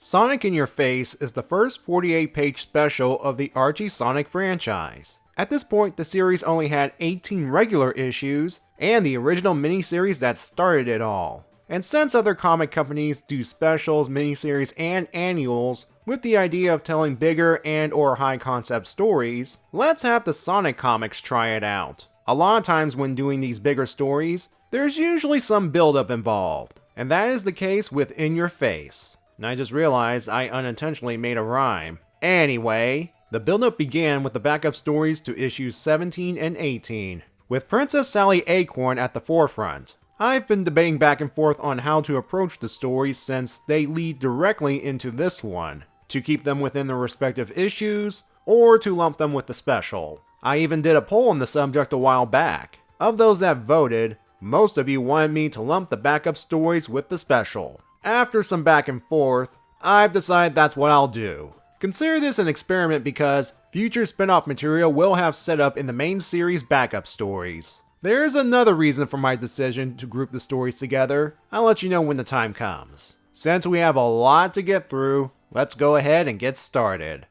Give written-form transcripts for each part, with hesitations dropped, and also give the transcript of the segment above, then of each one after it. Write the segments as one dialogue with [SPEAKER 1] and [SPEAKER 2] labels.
[SPEAKER 1] Sonic in Your Face is the first 48-page special of the Archie Sonic franchise. At this point, the series only had 18 regular issues, and the original miniseries that started it all. And since other comic companies do specials, miniseries, and annuals with the idea of telling bigger and or high concept stories, let's have the Sonic comics try it out. A lot of times when doing these bigger stories, there's usually some build-up involved, and that is the case with In Your Face. And I just realized I unintentionally made a rhyme. Anyway, the build-up began with the backup stories to issues 17 and 18, with Princess Sally Acorn at the forefront. I've been debating back and forth on how to approach the stories since they lead directly into this one, to keep them within their respective issues, or to lump them with the special. I even did a poll on the subject a while back. Of those that voted, most of you wanted me to lump the backup stories with the special. After some back and forth, I've decided that's what I'll do. Consider this an experiment because future spin-off material will have set up in the main series backup stories. There's another reason for my decision to group the stories together. I'll let you know when the time comes. Since we have a lot to get through, let's go ahead and get started.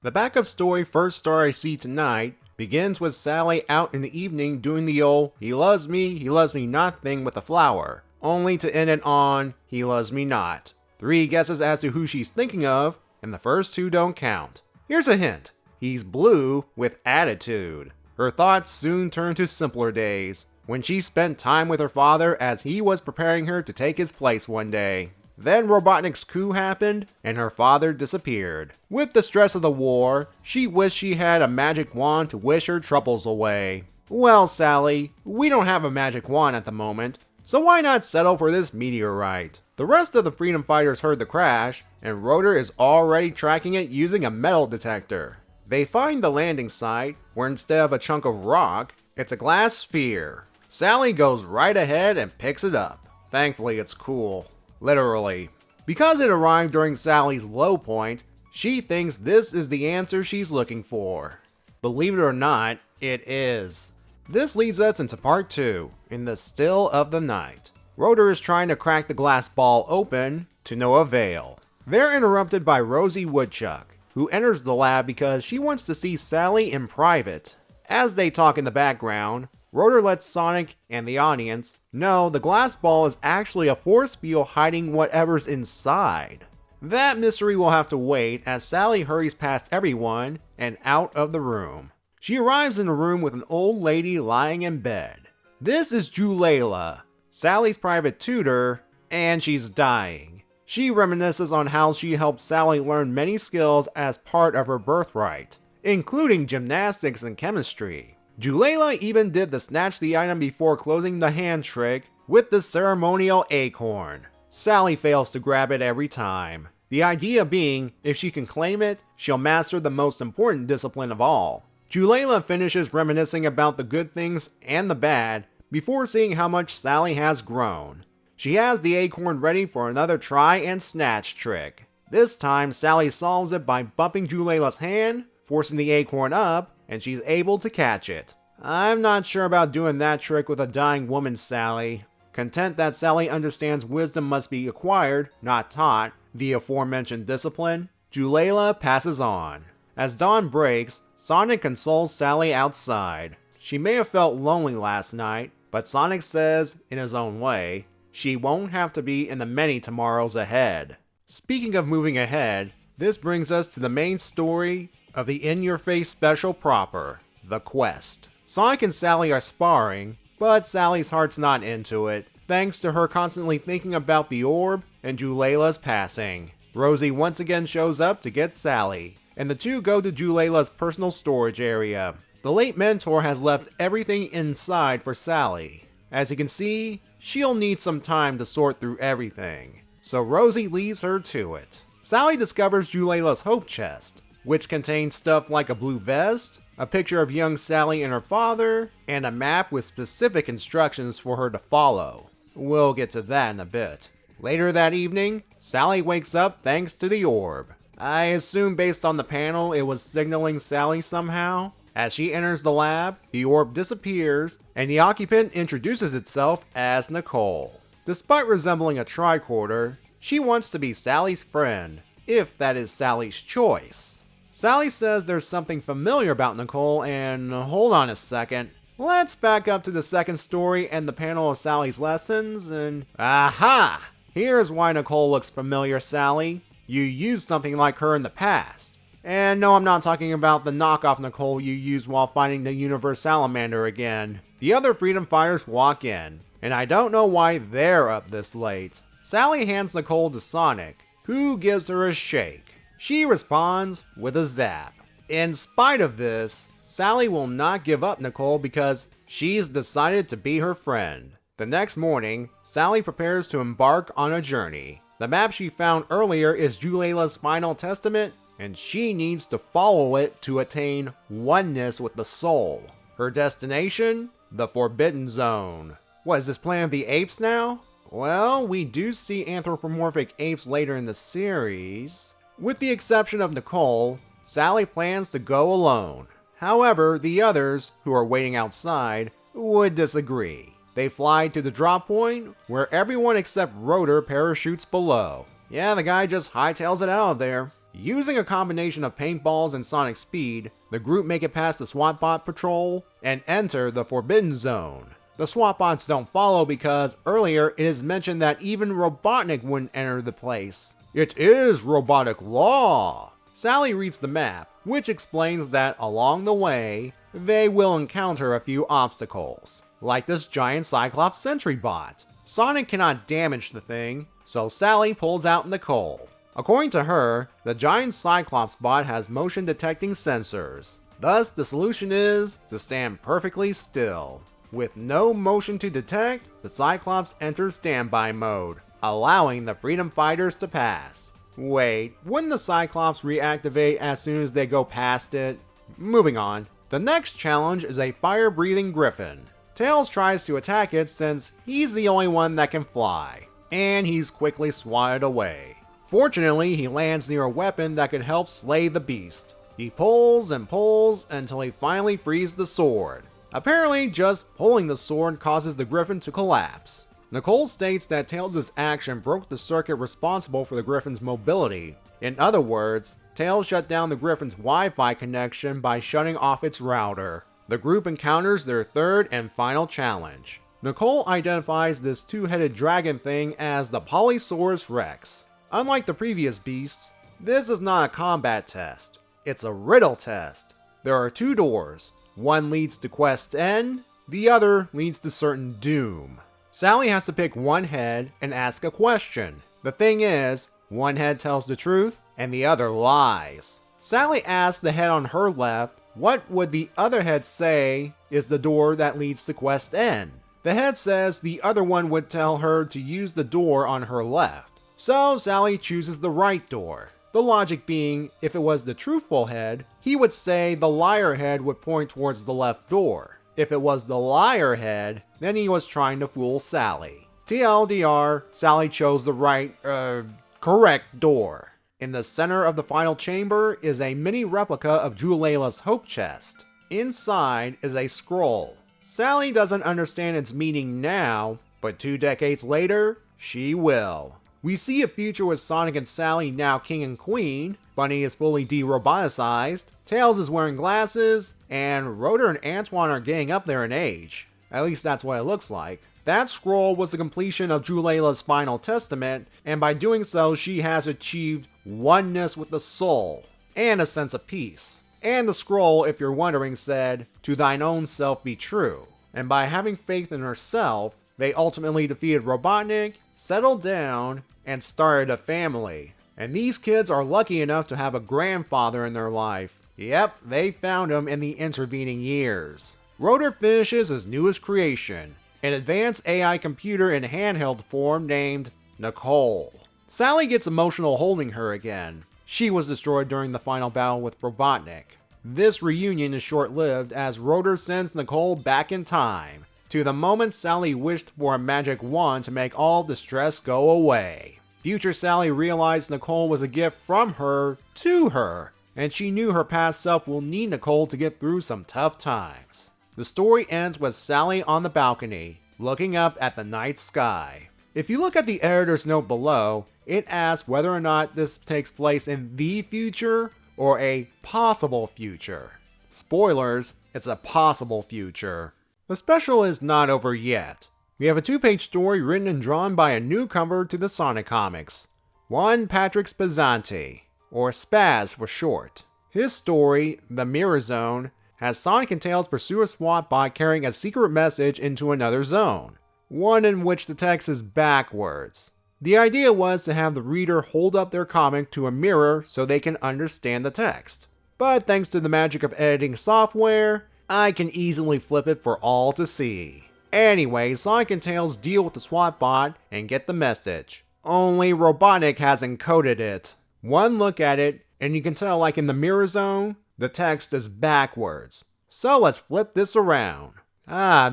[SPEAKER 1] The backup story First Star I See Tonight begins with Sally out in the evening doing the old he loves me not thing with a flower, only to end it on he loves me not. 3 guesses as to who she's thinking of, and the first 2 don't count. Here's a hint. He's blue with attitude. Her thoughts soon turn to simpler days, when she spent time with her father as he was preparing her to take his place one day. Then Robotnik's coup happened, and her father disappeared. With the stress of the war, she wished she had a magic wand to wish her troubles away. Well, Sally, we don't have a magic wand at the moment, so why not settle for this meteorite? The rest of the freedom fighters heard the crash, and Rotor is already tracking it using a metal detector. They find the landing site, where instead of a chunk of rock, it's a glass sphere. Sally goes right ahead and picks it up. Thankfully, it's cool. Literally. Because it arrived during Sally's low point, she thinks this is the answer she's looking for. Believe it or not, it is. This leads us into part 2, in the still of the night. Rotor is trying to crack the glass ball open, to no avail. They're interrupted by Rosie Woodchuck, who enters the lab because she wants to see Sally in private. As they talk in the background, Rotor lets Sonic and the audience know the glass ball is actually a force field hiding whatever's inside. That mystery will have to wait as Sally hurries past everyone and out of the room. She arrives in the room with an old lady lying in bed. This is Julayla, Sally's private tutor, and she's dying. She reminisces on how she helped Sally learn many skills as part of her birthright, including gymnastics and chemistry. Julayla even did the snatch the item before closing the hand trick with the ceremonial acorn. Sally fails to grab it every time. The idea being, if she can claim it, she'll master the most important discipline of all. Julayla finishes reminiscing about the good things and the bad before seeing how much Sally has grown. She has the acorn ready for another try and snatch trick. This time, Sally solves it by bumping Julayla's hand, forcing the acorn up, and she's able to catch it. I'm not sure about doing that trick with a dying woman, Sally. Content that Sally understands wisdom must be acquired, not taught, via aforementioned discipline, Julayla passes on. As dawn breaks, Sonic consoles Sally outside. She may have felt lonely last night, but Sonic says, in his own way, she won't have to be in the many tomorrows ahead. Speaking of moving ahead, this brings us to the main story of the In Your Face special proper, The Quest. Sonic and Sally are sparring, but Sally's heart's not into it, thanks to her constantly thinking about the orb and Julayla's passing. Rosie once again shows up to get Sally, and the two go to Julayla's personal storage area. The late mentor has left everything inside for Sally. As you can see, she'll need some time to sort through everything, so Rosie leaves her to it. Sally discovers Julayla's hope chest, which contains stuff like a blue vest, a picture of young Sally and her father, and a map with specific instructions for her to follow. We'll get to that in a bit. Later that evening, Sally wakes up thanks to the orb. I assume based on the panel it was signaling Sally somehow. As she enters the lab, the orb disappears, and the occupant introduces itself as Nicole. Despite resembling a tricorder, she wants to be Sally's friend, if that is Sally's choice. Sally says there's something familiar about Nicole, and hold on a second. Let's back up to the second story and the panel of Sally's lessons, and aha! Here's why Nicole looks familiar, Sally. You used something like her in the past. And no, I'm not talking about the knockoff Nicole you used while fighting the Universe Salamander again. The other freedom fighters walk in, and I don't know why they're up this late. Sally hands Nicole to Sonic, who gives her a shake. She responds with a zap. In spite of this, Sally will not give up Nicole because she's decided to be her friend. The next morning, Sally prepares to embark on a journey. The map she found earlier is Julayla's final testament, and she needs to follow it to attain oneness with the soul. Her destination? The Forbidden Zone. What, is this Planet of the Apes now? Well, we do see anthropomorphic apes later in the series. With the exception of Nicole, Sally plans to go alone. However, the others, who are waiting outside, would disagree. They fly to the drop point, where everyone except Rotor parachutes below. Yeah, the guy just hightails it out of there. Using a combination of paintballs and sonic speed, the group make it past the SWAT bot patrol and enter the Forbidden Zone. The SWAT bots don't follow because earlier it is mentioned that even Robotnik wouldn't enter the place. It is robotic law! Sally reads the map, which explains that along the way, they will encounter a few obstacles, like this giant Cyclops sentry bot. Sonic cannot damage the thing, so Sally pulls out Nicole. According to her, the giant Cyclops bot has motion detecting sensors. Thus, the solution is to stand perfectly still. With no motion to detect, the Cyclops enters standby mode, allowing the freedom fighters to pass. Wait, wouldn't the Cyclops reactivate as soon as they go past it? Moving on. The next challenge is a fire-breathing griffin. Tails tries to attack it since he's the only one that can fly, and he's quickly swatted away. Fortunately, he lands near a weapon that could help slay the beast. He pulls and pulls until he finally frees the sword. Apparently, just pulling the sword causes the griffin to collapse. Nicole states that Tails' action broke the circuit responsible for the griffin's mobility. In other words, Tails shut down the griffin's Wi-Fi connection by shutting off its router. The group encounters their third and final challenge. Nicole identifies this two-headed dragon thing as the Polysaurus Rex. Unlike the previous beasts, this is not a combat test. It's a riddle test. There are two doors. One leads to Quest N, the other leads to certain doom. Sally has to pick one head and ask a question. The thing is, one head tells the truth and the other lies. Sally asks the head on her left, what would the other head say is the door that leads to Quest N? The head says the other one would tell her to use the door on her left. So Sally chooses the right door. The logic being, if it was the truthful head, he would say the liar head would point towards the left door. If it was the liar head, then he was trying to fool Sally. TLDR, Sally chose the correct door. In the center of the final chamber is a mini replica of Julayla's Hope Chest. Inside is a scroll. Sally doesn't understand its meaning now, but 2 decades later, she will. We see a future with Sonic and Sally now king and queen, Bunny is fully de-roboticized, Tails is wearing glasses, and Rotor and Antoine are getting up there in age. At least that's what it looks like. That scroll was the completion of Julayla's final testament, and by doing so she has achieved oneness with the soul, and a sense of peace. And the scroll, if you're wondering, said, "To thine own self be true." And by having faith in herself, they ultimately defeated Robotnik, settled down, and started a family. And these kids are lucky enough to have a grandfather in their life. Yep, they found him in the intervening years. Rotor finishes his newest creation, an advanced AI computer in handheld form named Nicole. Sally gets emotional holding her again. She was destroyed during the final battle with Robotnik. This reunion is short-lived as Rotor sends Nicole back in time, to the moment Sally wished for a magic wand to make all distress go away. Future Sally realized Nicole was a gift from her to her, and she knew her past self will need Nicole to get through some tough times. The story ends with Sally on the balcony, looking up at the night sky. If you look at the editor's note below, it asks whether or not this takes place in the future or a possible future. Spoilers, it's a possible future. The special is not over yet. We have a 2-page story written and drawn by a newcomer to the Sonic comics, one Patrick Spazzanti, or Spaz for short. His story, The Mirror Zone, has Sonic and Tails pursue a SWAT bot carrying a secret message into another zone, one in which the text is backwards. The idea was to have the reader hold up their comic to a mirror so they can understand the text. But thanks to the magic of editing software, I can easily flip it for all to see. Anyway, Sonic and Tails deal with the SWAT bot and get the message. Only Robotnik has encoded it. One look at it, and you can tell, like in the Mirror Zone, the text is backwards. So let's flip this around.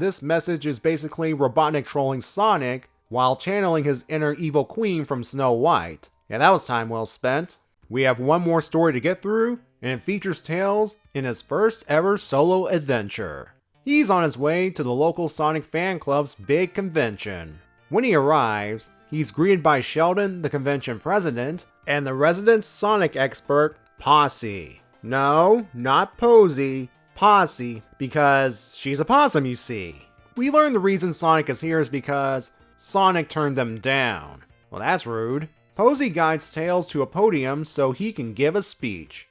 [SPEAKER 1] This message is basically Robotnik trolling Sonic while channeling his inner evil queen from Snow White. Yeah, that was time well spent. We have one more story to get through, and it features Tails in his first ever solo adventure. He's on his way to the local Sonic fan club's big convention. When he arrives, he's greeted by Sheldon, the convention president, and the resident Sonic expert, Posse. No, not Posey, Posse, because she's a possum, you see. We learn the reason Sonic is here is because Sonic turned them down. Well, that's rude. Posey guides Tails to a podium so he can give a speech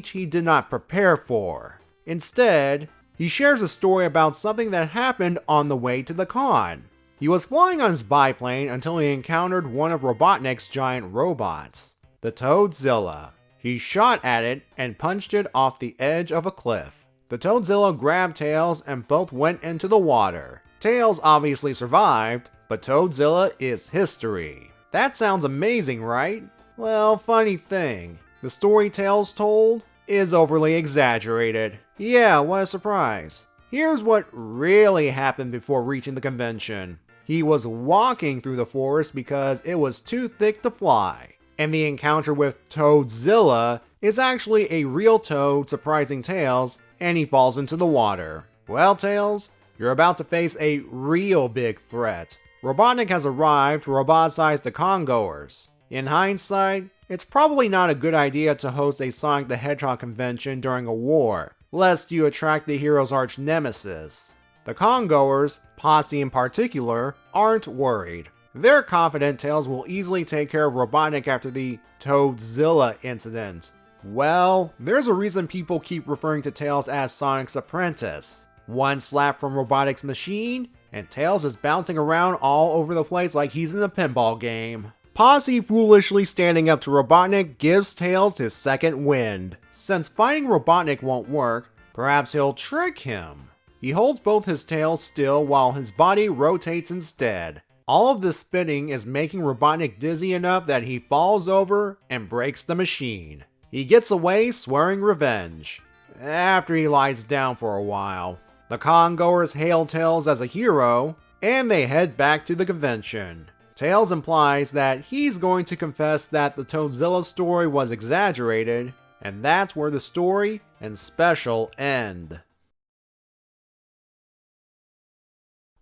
[SPEAKER 1] he did not prepare for. Instead, he shares a story about something that happened on the way to the con. He was flying on his biplane until he encountered one of Robotnik's giant robots, the Toadzilla. He shot at it and punched it off the edge of a cliff. The Toadzilla grabbed Tails and both went into the water. Tails obviously survived, but Toadzilla is history. That sounds amazing, right? Well, funny thing, the story Tails told is overly exaggerated. Yeah, what a surprise. Here's what really happened before reaching the convention. He was walking through the forest because it was too thick to fly. And the encounter with Toadzilla is actually a real toad surprising Tails, and he falls into the water. Well, Tails, you're about to face a real big threat. Robotnik has arrived to roboticize the congoers. In hindsight, it's probably not a good idea to host a Sonic the Hedgehog convention during a war, lest you attract the hero's arch nemesis. The congoers, Posse in particular, aren't worried. They're confident Tails will easily take care of Robotnik after the Toadzilla incident. Well, there's a reason people keep referring to Tails as Sonic's apprentice. One slap from Robotnik's machine, and Tails is bouncing around all over the place like he's in a pinball game. Posse foolishly standing up to Robotnik gives Tails his second wind. Since fighting Robotnik won't work, perhaps he'll trick him. He holds both his tails still while his body rotates instead. All of this spinning is making Robotnik dizzy enough that he falls over and breaks the machine. He gets away swearing revenge. After he lies down for a while, the congoers hail Tails as a hero, and they head back to the convention. Tails implies that he's going to confess that the Toadzilla story was exaggerated, and that's where the story and special end.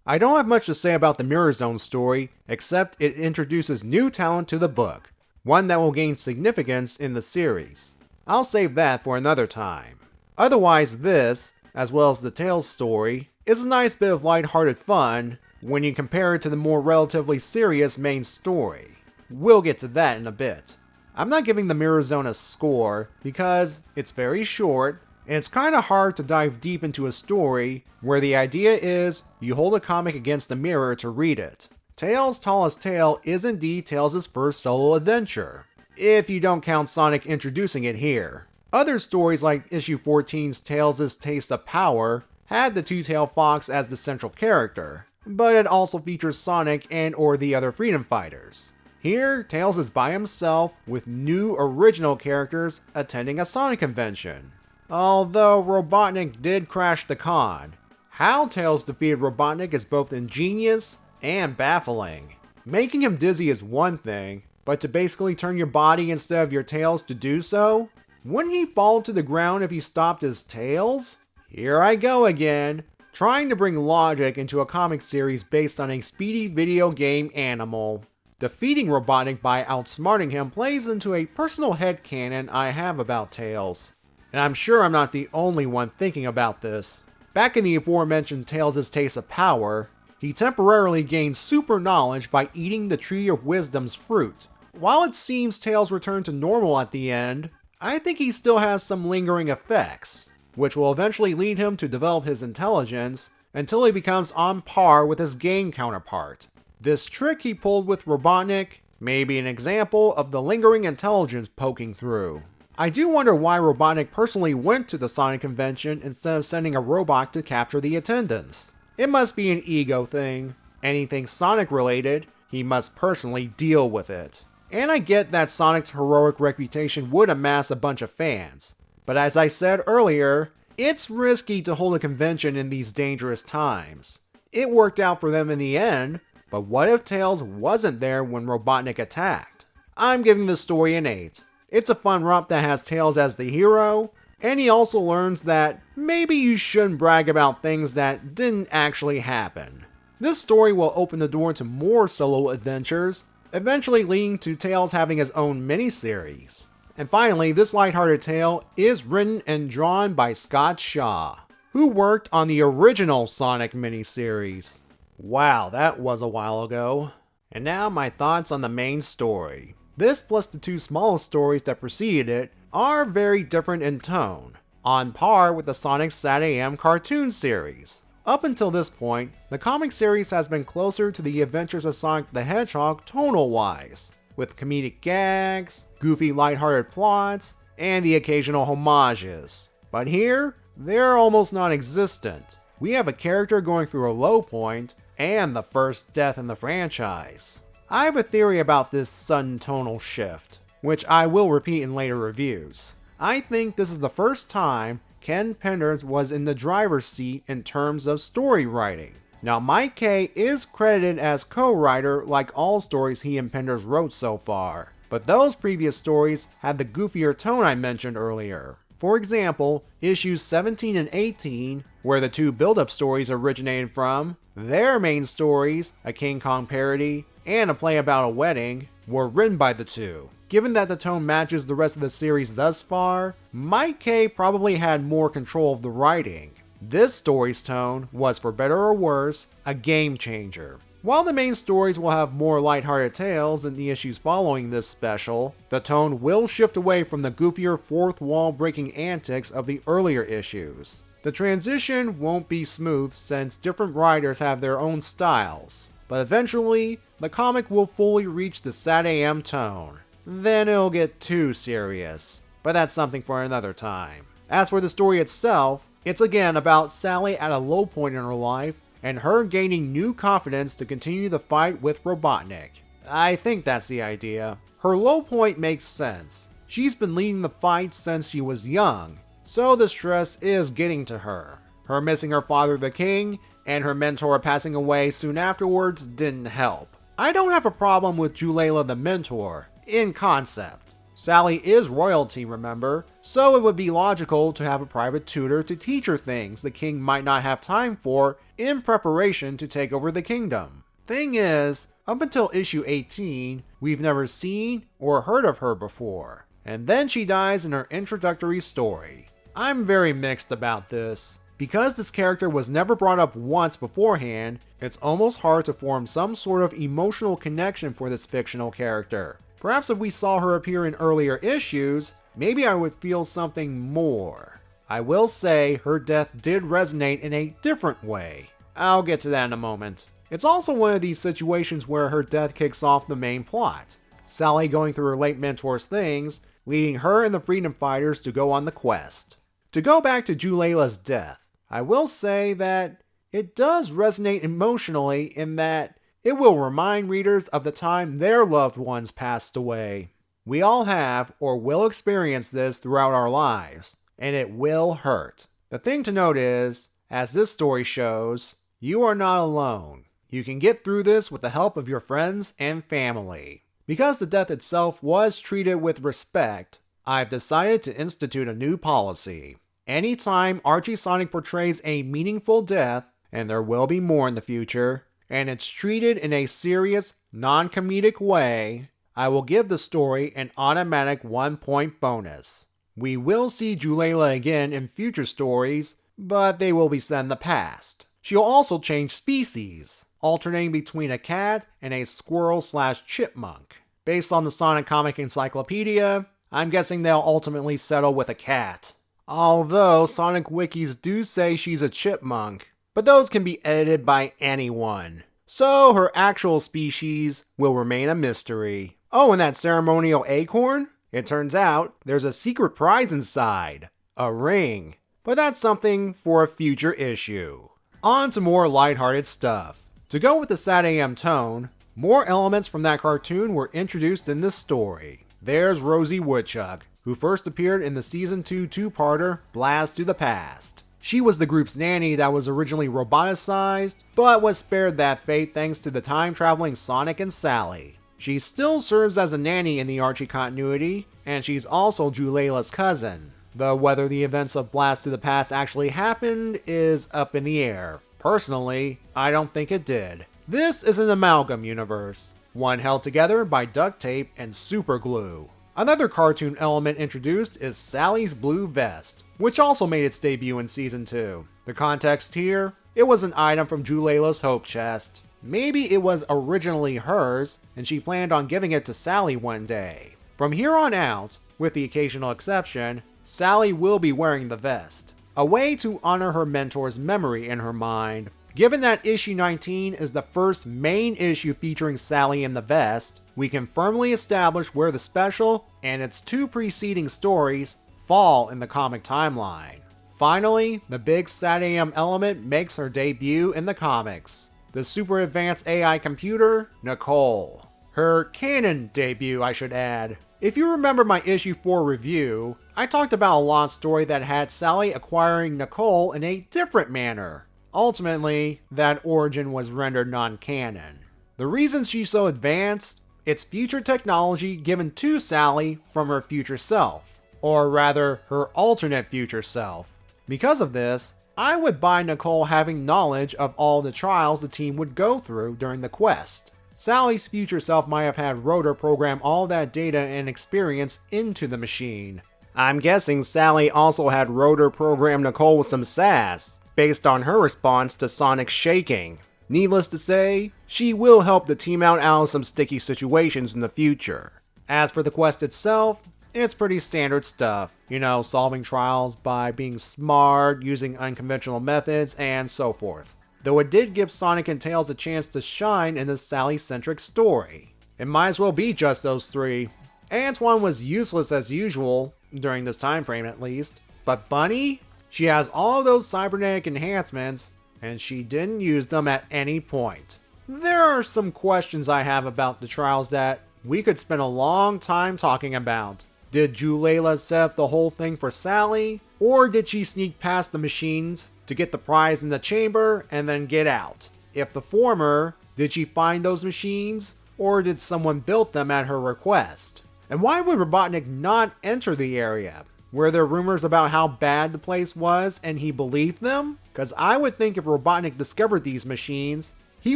[SPEAKER 1] I don't have much to say about the Mirror Zone story, except it introduces new talent to the book, one that will gain significance in the series. I'll save that for another time. Otherwise, this, as well as the Tails story, is a nice bit of lighthearted fun when you compare it to the more relatively serious main story. We'll get to that in a bit. I'm not giving the Mirror Zone a score because it's very short, and it's kinda hard to dive deep into a story where the idea is you hold a comic against a mirror to read it. Tails' Tallest Tale is indeed Tails' first solo adventure, if you don't count Sonic introducing it here. Other stories like issue 14's Tails' Taste of Power had the Two-Tailed Fox as the central character, but it also features Sonic and or the other Freedom Fighters. Here, Tails is by himself with new original characters attending a Sonic convention. Although Robotnik did crash the con, how Tails defeated Robotnik is both ingenious and baffling. Making him dizzy is one thing, but to basically turn your body instead of your tails to do so? Wouldn't he fall to the ground if he stopped his tails? Here I go again. trying to bring logic into a comic series based on a speedy video game animal. Defeating Robotnik by outsmarting him plays into a personal headcanon I have about Tails. And I'm sure I'm not the only one thinking about this. Back in the aforementioned Tails' Taste of Power, he temporarily gained super knowledge by eating the Tree of Wisdom's fruit. While it seems Tails returned to normal at the end, I think he still has some lingering effects, which will eventually lead him to develop his intelligence until he becomes on par with his game counterpart. This trick he pulled with Robotnik may be an example of the lingering intelligence poking through. I do wonder why Robotnik personally went to the Sonic convention instead of sending a robot to capture the attendance. It must be an ego thing. Anything Sonic related, he must personally deal with it. And I get that Sonic's heroic reputation would amass a bunch of fans. But as I said earlier, it's risky to hold a convention in these dangerous times. It worked out for them in the end, but what if Tails wasn't there when Robotnik attacked? I'm giving the story an 8. It's a fun romp that has Tails as the hero, and he also learns that maybe you shouldn't brag about things that didn't actually happen. This story will open the door to more solo adventures, eventually leading to Tails having his own miniseries. And finally, this lighthearted tale is written and drawn by Scott Shaw, who worked on the original Sonic miniseries. Wow, that was a while ago. And now my thoughts on the main story. This plus the two smallest stories that preceded it are very different in tone, on par with the Sonic SatAM cartoon series. Up until this point, the comic series has been closer to the adventures of Sonic the Hedgehog tonal-wise, with comedic gags, goofy lighthearted plots, and the occasional homages. But here, they're almost non-existent. We have a character going through a low point, and the first death in the franchise. I have a theory about this sudden tonal shift, which I will repeat in later reviews. I think this is the first time Ken Penders was in the driver's seat in terms of story writing. Now, Mike K is credited as co-writer like all stories he and Penders wrote so far, but those previous stories had the goofier tone I mentioned earlier. For example, issues 17 and 18, where the two build-up stories originated from, their main stories, a King Kong parody, and a play about a wedding, were written by the two. Given that the tone matches the rest of the series thus far, Mike K probably had more control of the writing. This story's tone was, for better or worse, a game changer. While the main stories will have more lighthearted tales in the issues following this special, the tone will shift away from the goofier fourth wall breaking antics of the earlier issues. The transition won't be smooth since different writers have their own styles, but eventually, the comic will fully reach the SatAM tone. Then it'll get too serious, but that's something for another time. As for the story itself, it's again about Sally at a low point in her life, and her gaining new confidence to continue the fight with Robotnik. I think that's the idea. Her low point makes sense. She's been leading the fight since she was young, so the stress is getting to her. Her missing her father the king, and her mentor passing away soon afterwards didn't help. I don't have a problem with Julayla the mentor, in concept. Sally is royalty, remember, so it would be logical to have a private tutor to teach her things the king might not have time for in preparation to take over the kingdom. Thing is, up until issue 18, we've never seen or heard of her before, and then she dies in her introductory story. I'm very mixed about this. Because this character was never brought up once beforehand, it's almost hard to form some sort of emotional connection for this fictional character. Perhaps if we saw her appear in earlier issues, maybe I would feel something more. I will say her death did resonate in a different way. I'll get to that in a moment. It's also one of these situations where her death kicks off the main plot. Sally going through her late mentor's things, leading her and the freedom fighters to go on the quest. To go back to Julayla's death, I will say that it does resonate emotionally in that it will remind readers of the time their loved ones passed away. We all have or will experience this throughout our lives, and it will hurt. The thing to note is, as this story shows, you are not alone. You can get through this with the help of your friends and family. Because the death itself was treated with respect, I've decided to institute a new policy. Anytime Archie Sonic portrays a meaningful death, and there will be more in the future, and it's treated in a serious, non-comedic way, I will give the story an automatic 1-point bonus. We will see Julayla again in future stories, but they will be set in the past. She'll also change species, alternating between a cat and a squirrel/chipmunk. Based on the Sonic Comic Encyclopedia, I'm guessing they'll ultimately settle with a cat. Although Sonic wikis do say she's a chipmunk, but those can be edited by anyone. So her actual species will remain a mystery. Oh, and that ceremonial acorn? It turns out there's a secret prize inside. A ring. But that's something for a future issue. On to more lighthearted stuff. To go with the sad AM tone, more elements from that cartoon were introduced in this story. There's Rosie Woodchuck, who first appeared in the Season 2 two-parter Blast to the Past. She was the group's nanny that was originally roboticized, but was spared that fate thanks to the time-traveling Sonic and Sally. She still serves as a nanny in the Archie continuity, and she's also Julayla's cousin. Though whether the events of Blast to the Past actually happened is up in the air. Personally, I don't think it did. This is an amalgam universe, one held together by duct tape and super glue. Another cartoon element introduced is Sally's blue vest, which also made its debut in Season 2. The context here, it was an item from Julayla's hope chest. Maybe it was originally hers, and she planned on giving it to Sally one day. From here on out, with the occasional exception, Sally will be wearing the vest, a way to honor her mentor's memory in her mind. Given that issue 19 is the first main issue featuring Sally in the vest, we can firmly establish where the special and its 2 preceding stories fall in the comic timeline. Finally, the big Sad AM element makes her debut in the comics. The super advanced AI computer, Nicole. Her canon debut, I should add. If you remember my issue 4 review, I talked about a lost story that had Sally acquiring Nicole in a different manner. Ultimately, that origin was rendered non-canon. The reason she's so advanced, it's future technology given to Sally from her future self, or rather, her alternate future self. Because of this, I would buy Nicole having knowledge of all the trials the team would go through during the quest. Sally's future self might have had Rotor program all that data and experience into the machine. I'm guessing Sally also had Rotor program Nicole with some sass, based on her response to Sonic's shaking. Needless to say, she will help the team out of some sticky situations in the future. As for the quest itself, it's pretty standard stuff. You know, solving trials by being smart, using unconventional methods, and so forth. Though it did give Sonic and Tails a chance to shine in this Sally-centric story. It might as well be just those 3. Antoine was useless as usual, during this time frame at least. But Bunny? She has all those cybernetic enhancements, and she didn't use them at any point. There are some questions I have about the trials that we could spend a long time talking about. Did Julayla set up the whole thing for Sally? Or did she sneak past the machines to get the prize in the chamber and then get out? If the former, did she find those machines? Or did someone build them at her request? And why would Robotnik not enter the area? Were there rumors about how bad the place was and he believed them? Because I would think if Robotnik discovered these machines, he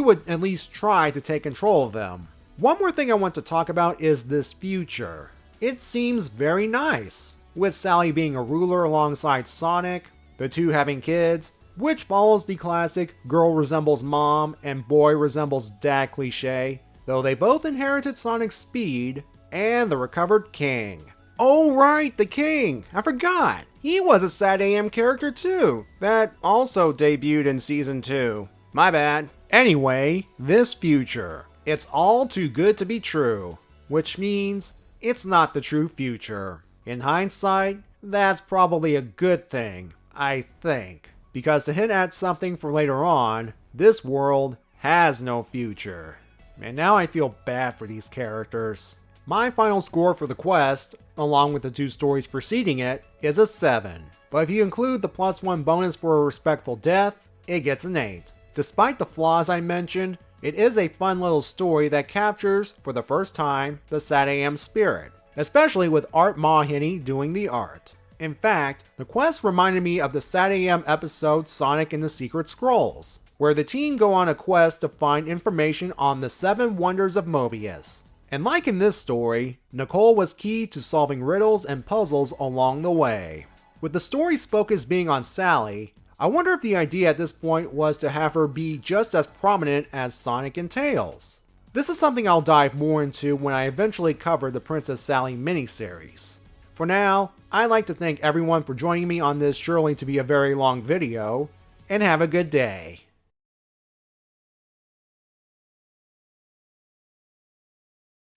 [SPEAKER 1] would at least try to take control of them. One more thing I want to talk about is this future. It seems very nice, with Sally being a ruler alongside Sonic, the 2 having kids, which follows the classic girl resembles mom and boy resembles dad cliche, though they both inherited Sonic's speed and the recovered king. Oh right, the king! I forgot! He was a Sad AM character too, that also debuted in Season 2. My bad. Anyway, this future. It's all too good to be true, which means it's not the true future. In hindsight, that's probably a good thing, I think. Because to hint at something for later on, this world has no future. And now I feel bad for these characters. My final score for the quest, along with the 2 stories preceding it, is a 7. But if you include the +1 bonus for a respectful death, it gets an 8. Despite the flaws I mentioned, it is a fun little story that captures, for the first time, the Sad AM spirit, especially with Art Mahoney doing the art. In fact, the quest reminded me of the Saturday AM episode Sonic and the Secret Scrolls, where the team go on a quest to find information on the 7 Wonders of Mobius. And like in this story, Nicole was key to solving riddles and puzzles along the way. With the story's focus being on Sally, I wonder if the idea at this point was to have her be just as prominent as Sonic and Tails. This is something I'll dive more into when I eventually cover the Princess Sally miniseries. For now, I'd like to thank everyone for joining me on this surely to be a very long video, and have a good day.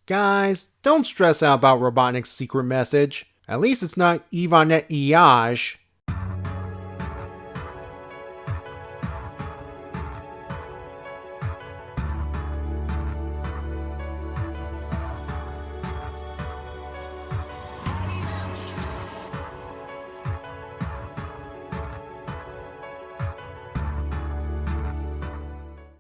[SPEAKER 1] Guys, don't stress out about Robotnik's secret message. At least it's not Ivanette Iage.